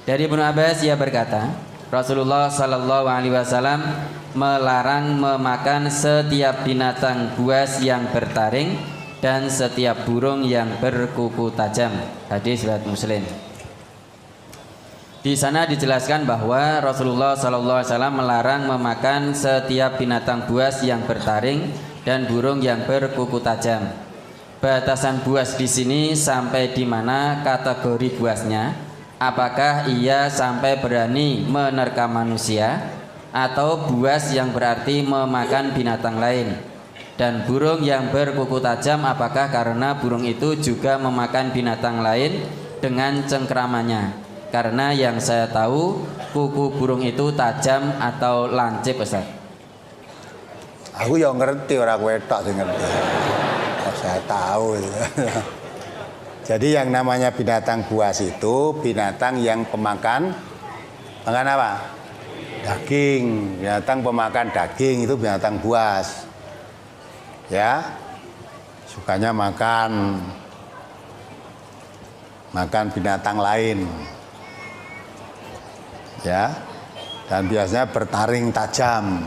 Dari Ibnu Abbas ia berkata, Rasulullah Shallallahu Alaihi Wasallam melarang memakan setiap binatang buas yang bertaring dan setiap burung yang berkuku tajam. Hadis riwayat Muslim. Di sana dijelaskan bahwa Rasulullah Shallallahu Alaihi Wasallam melarang memakan setiap binatang buas yang bertaring dan burung yang berkuku tajam. Batasan buas di sini sampai di mana kategori buasnya? Apakah ia sampai berani menerkam manusia atau buas yang berarti memakan binatang lain? Dan burung yang berkuku tajam apakah karena burung itu juga memakan binatang lain dengan cengkramannya? Karena yang saya tahu kuku burung itu tajam atau lancip, Ustaz. Aku yang ngerti, orang wetok sing ngerti. Oh, saya tahu. Jadi yang namanya binatang buas itu binatang yang pemakan apa? Daging. Binatang pemakan daging itu binatang buas. Ya, sukanya makan binatang lain. Ya, dan biasanya bertaring tajam.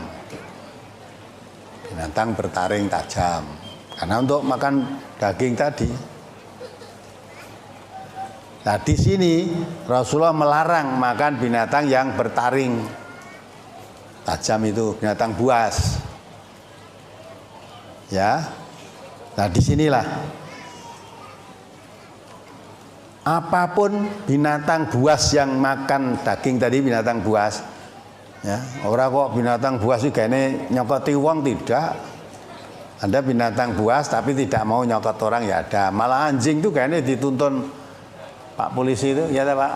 Binatang bertaring tajam. Karena untuk makan daging tadi. Nah di sini Rasulullah melarang makan binatang yang bertaring tajam itu binatang buas. Ya, nah disinilah apapun binatang buas yang makan daging tadi binatang buas. Ya, orang kok binatang buas itu kayaknya nyokoti wong tidak. Ada binatang buas tapi tidak mau nyokot orang ya ada. Malah anjing itu kayaknya dituntun Pak polisi itu, ya Pak.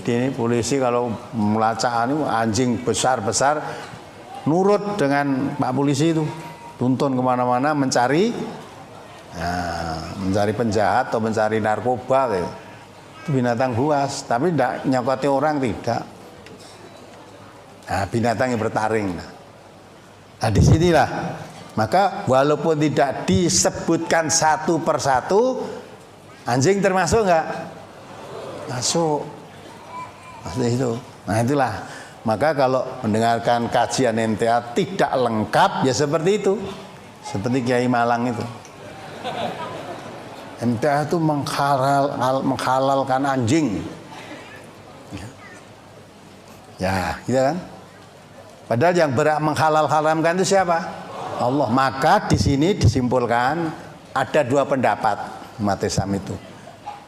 Ini polisi kalau melacak anjing besar-besar nurut dengan Pak polisi itu, tuntun kemana-mana mencari penjahat atau mencari narkoba gitu. Itu binatang buas, tapi tidak nyokoti orang tidak. Nah, binatang yang bertaring. Nah, disinilah maka walaupun tidak disebutkan satu persatu, anjing termasuk enggak? Masuk. Maksudnya itu. Nah itulah. Maka kalau mendengarkan kajian MTA tidak lengkap ya seperti itu. Seperti Kiai Malang itu. MTA itu menghalalkan anjing. Ya, gitu kan? Padahal yang berhak menghalal-haramkan itu siapa? Allah. Maka di sini disimpulkan ada dua pendapat umat Islam itu.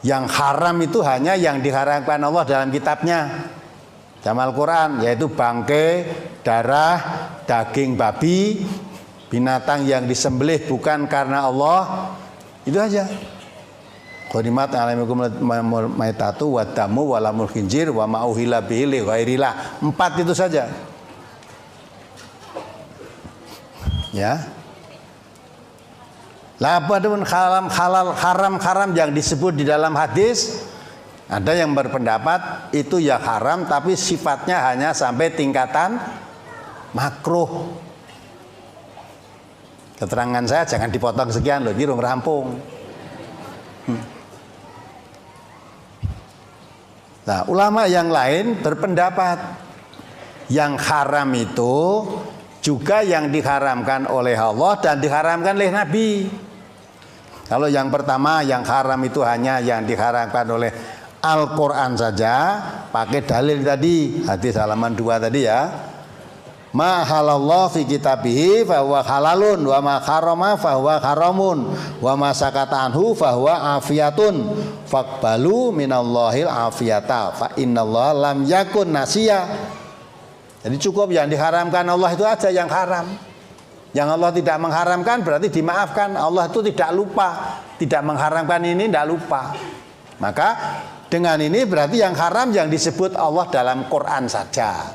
Yang haram itu hanya yang diharamkan Allah dalam kitabnya dalam Al-Quran, yaitu bangkai, darah, daging babi, binatang yang disembelih bukan karena Allah. Itu aja. Qodimat alaikum maitatu wa damu wa lamul khinzir wa ma uhilla bihi li ghairillah. 4 itu saja. Ya. Lah apapun haram yang disebut di dalam hadis, ada yang berpendapat itu ya haram tapi sifatnya hanya sampai tingkatan makruh. Keterangan saya jangan dipotong sekian loh, dirung rampung. Nah, ulama yang lain berpendapat yang haram itu juga yang diharamkan oleh Allah dan diharamkan oleh Nabi. Kalau yang pertama yang haram itu hanya yang diharamkan oleh Al-Quran saja, pakai dalil tadi hadis halaman 2 tadi ya. Ma halallah fi kitabihi fahuwa halalun wa ma harama fahuwa haramun wa ma sakata anhu fahuwa afiyatun faqbalu minallahil afiyata fa innallaha lam yakun nasiya. Jadi cukup yang diharamkan Allah itu aja yang haram. Yang Allah tidak mengharamkan berarti dimaafkan. Allah itu tidak lupa, tidak mengharamkan ini tidak lupa. Maka dengan ini berarti yang haram yang disebut Allah dalam Quran saja.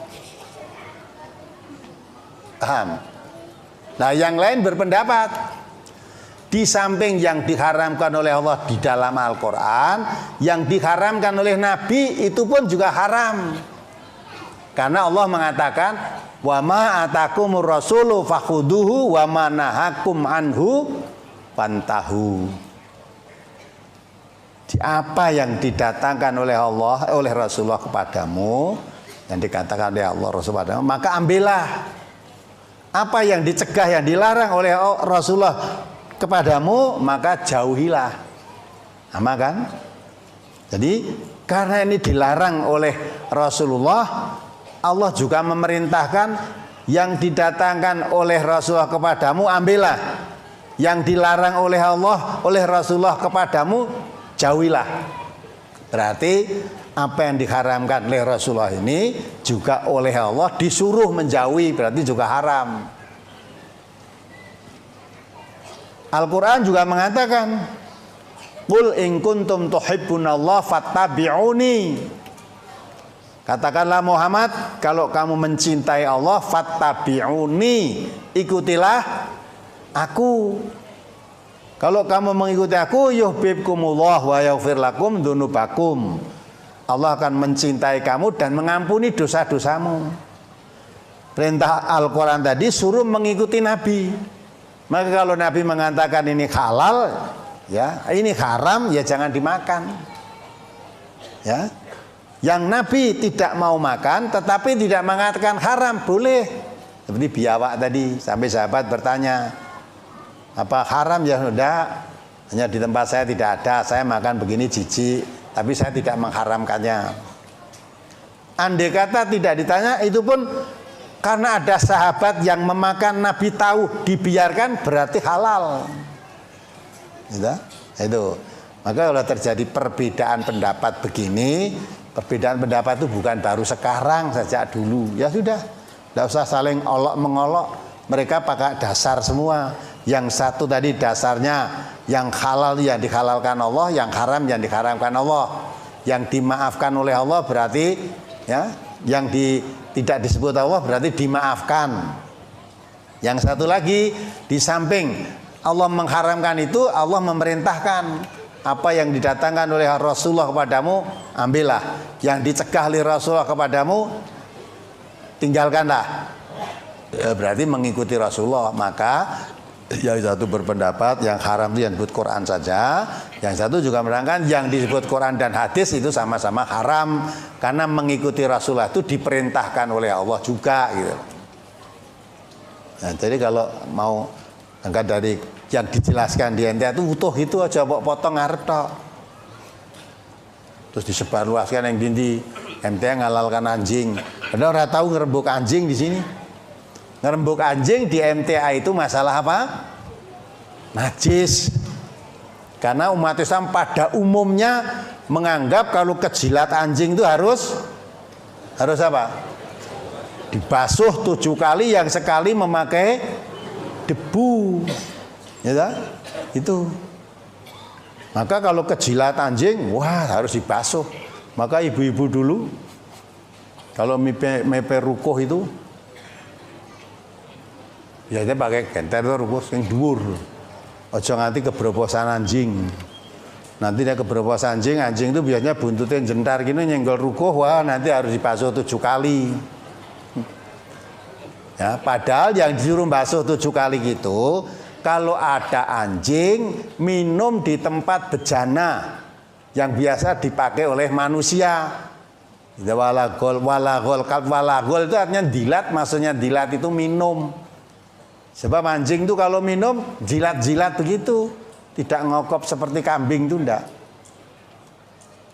Paham? Nah yang lain berpendapat di samping yang diharamkan oleh Allah di dalam Al-Quran, yang diharamkan oleh Nabi itu pun juga haram. Karena Allah mengatakan wa ma atakumur rasulu fakhuduhu wa ma nahakum anhu fantahu. Di Apa yang didatangkan oleh Allah, oleh Rasulullah kepadamu, yang dikatakan oleh Allah Rasul padamu, maka ambillah. Apa yang dicegah, yang dilarang oleh Rasulullah kepadamu, maka jauhilah. Sama kan? Jadi karena ini dilarang oleh Rasulullah, Allah juga memerintahkan yang didatangkan oleh Rasulullah kepadamu ambillah. Yang dilarang oleh Allah, oleh Rasulullah kepadamu jauhilah. Berarti apa yang diharamkan oleh Rasulullah ini juga oleh Allah disuruh menjauhi, berarti juga haram. Al-Quran juga mengatakan, Qul in kuntum tuhibbunallah fattabi'uni. Katakanlah Muhammad, kalau kamu mencintai Allah, fattabi'uni, ikutilah aku. Kalau kamu mengikuti aku, yuhibbukumullah wa yaghfir lakum dzunubakum. Allah akan mencintai kamu dan mengampuni dosa-dosamu. Perintah Al-Quran tadi suruh mengikuti Nabi. Maka kalau Nabi mengatakan ini halal, ya, ini haram, ya jangan dimakan. Ya. Yang Nabi tidak mau makan tetapi tidak mengatakan haram, boleh. Seperti biawak tadi, sampai sahabat bertanya, apa haram? Ya sudah, hanya di tempat saya tidak ada, saya makan begini jijik, tapi saya tidak mengharamkannya. Andai kata tidak ditanya, itu pun karena ada sahabat yang memakan, Nabi tahu, dibiarkan, berarti halal. Itu. Maka kalau terjadi perbedaan pendapat begini, perbedaan pendapat itu bukan baru sekarang, sejak dulu. Ya sudah, tidak usah saling olok-mengolok. Mereka pakai dasar semua. Yang satu tadi dasarnya, yang halal yang dihalalkan Allah, yang haram yang diharamkan Allah. Yang dimaafkan oleh Allah berarti, ya, yang tidak disebut Allah berarti dimaafkan. Yang satu lagi, di samping Allah mengharamkan itu, Allah memerintahkan. Apa yang didatangkan oleh Rasulullah kepadamu, ambillah. Yang dicegah oleh Rasulullah kepadamu, tinggalkanlah. Ya, berarti mengikuti Rasulullah. Maka yang satu berpendapat yang haram itu yang disebut Quran saja, yang satu juga menerangkan yang disebut Quran dan hadis itu sama-sama haram, karena mengikuti Rasulullah itu diperintahkan oleh Allah juga gitu. Nah, jadi kalau mau angkat dari yang dijelaskan di MTA itu utuh itu aja potong ngarep tok. Terus disebarluaskan yang dindi MTA ngalalkan anjing. Padahal orang tahu ngerembuk anjing di sini. Ngerembuk anjing di MTA itu masalah apa? Najis. Karena umat Islam pada umumnya menganggap kalau kejilat anjing itu harus apa? Dibasuh 7 kali, yang sekali memakai debu. Ya, itu. Maka kalau kejilat anjing, wah harus dibasuh. Maka ibu-ibu dulu kalau mepe rukuh itu biasanya pakai genter itu rukuh yang dhuwur. Aja nganti kebrobosan anjing. Nanti dia kebrobosan anjing itu biasanya buntutnya jentar gini nyenggol rukuh, wah nanti harus dibasuh 7 kali. Ya, padahal yang disuruh basuh 7 kali gitu, kalau ada anjing minum di tempat bejana yang biasa dipakai oleh manusia. Walagol itu artinya dilat, maksudnya dilat itu minum. Sebab anjing itu kalau minum jilat-jilat begitu, tidak ngokop seperti kambing itu enggak.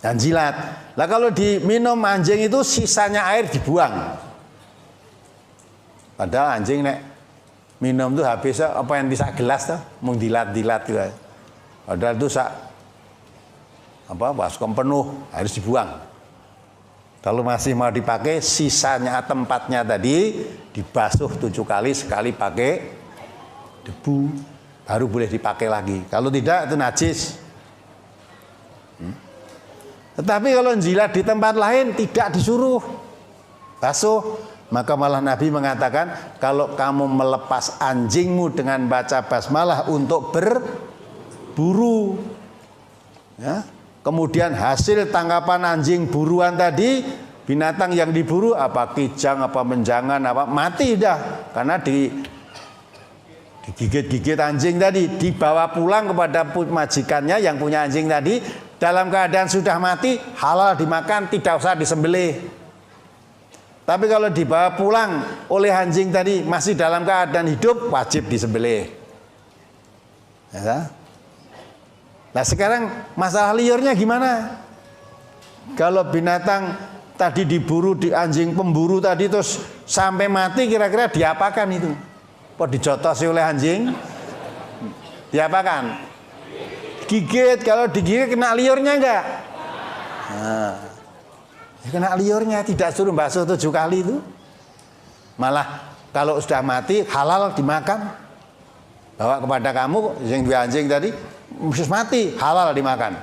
Dan jilat. Lah kalau diminum anjing itu sisanya air dibuang. Padahal anjing nek minum tuh habis apa yang bisa gelas tuh, mau dilat-dilat juga. Padahal itu baskom penuh harus dibuang. Kalau masih mau dipakai, sisanya tempatnya tadi dibasuh 7 kali, sekali pakai debu, baru boleh dipakai lagi. Kalau tidak itu najis. Tetapi kalau jilat di tempat lain tidak disuruh basuh. Maka malah Nabi mengatakan, kalau kamu melepas anjingmu dengan baca basmalah untuk berburu, ya, kemudian hasil tangkapan anjing buruan tadi, binatang yang diburu apa kijang, apa menjangan, apa mati dah, karena digigit-gigit anjing tadi, dibawa pulang kepada majikannya yang punya anjing tadi, dalam keadaan sudah mati halal dimakan, tidak usah disembelih. Tapi kalau dibawa pulang oleh anjing tadi masih dalam keadaan hidup, wajib disembelih. Ya. Nah sekarang masalah liarnya gimana? Kalau binatang tadi diburu di anjing pemburu tadi terus sampai mati, kira-kira diapakan itu? Kok dijotosi oleh anjing? Diapakan? Gigit. Kalau digigit kena liurnya enggak? Nah, kena liurnya, tidak suruh basuh 7 kali itu. Malah kalau sudah mati halal dimakan. Bawa kepada kamu yang dua anjing tadi mesti mati, halal dimakan.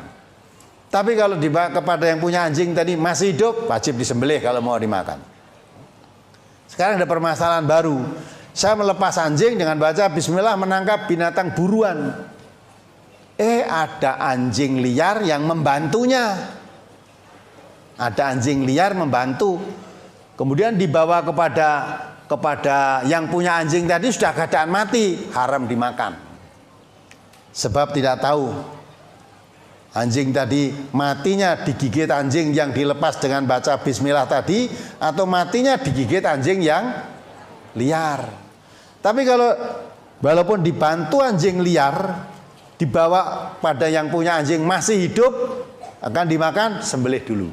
Tapi kalau dibawa kepada yang punya anjing tadi masih hidup, wajib disembelih kalau mau dimakan. Sekarang ada permasalahan baru. Saya melepas anjing dengan baca bismillah menangkap binatang buruan. Ada anjing liar yang membantunya. Ada anjing liar membantu. Kemudian dibawa kepada yang punya anjing tadi sudah keadaan mati, haram dimakan. Sebab tidak tahu anjing tadi matinya digigit anjing yang dilepas dengan baca bismillah tadi, atau matinya digigit anjing yang liar. Tapi kalau walaupun dibantu anjing liar, dibawa pada yang punya anjing masih hidup, akan dimakan, sembelih dulu.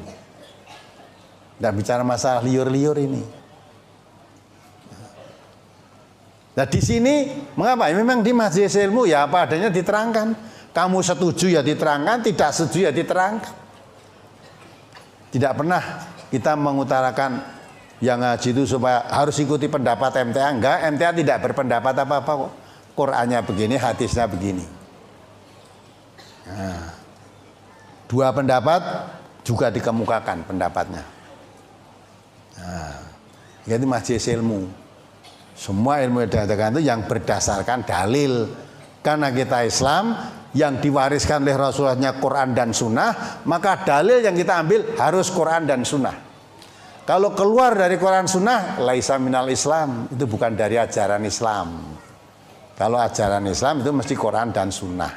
Tidak bicara masalah liur-liur ini. Nah di sini mengapa? Memang di majelis ilmu ya apa adanya diterangkan. Kamu setuju ya diterangkan, tidak setuju ya diterangkan. Tidak pernah kita mengutarakan yang ngaji itu supaya harus ikuti pendapat MTA. Enggak, MTA tidak berpendapat apa-apa kok. Qurannya begini, hadisnya begini. Nah, 2 pendapat juga dikemukakan pendapatnya. Nah, jadi majelis ilmu. Semua ilmu yang dikatakan itu yang berdasarkan dalil. Karena kita Islam yang diwariskan oleh Rasulullah Quran dan Sunnah, maka dalil yang kita ambil harus Quran dan Sunnah. Kalau keluar dari Quran Sunnah, laisa minal Islam, itu bukan dari ajaran Islam. Kalau ajaran Islam itu mesti Quran dan Sunnah.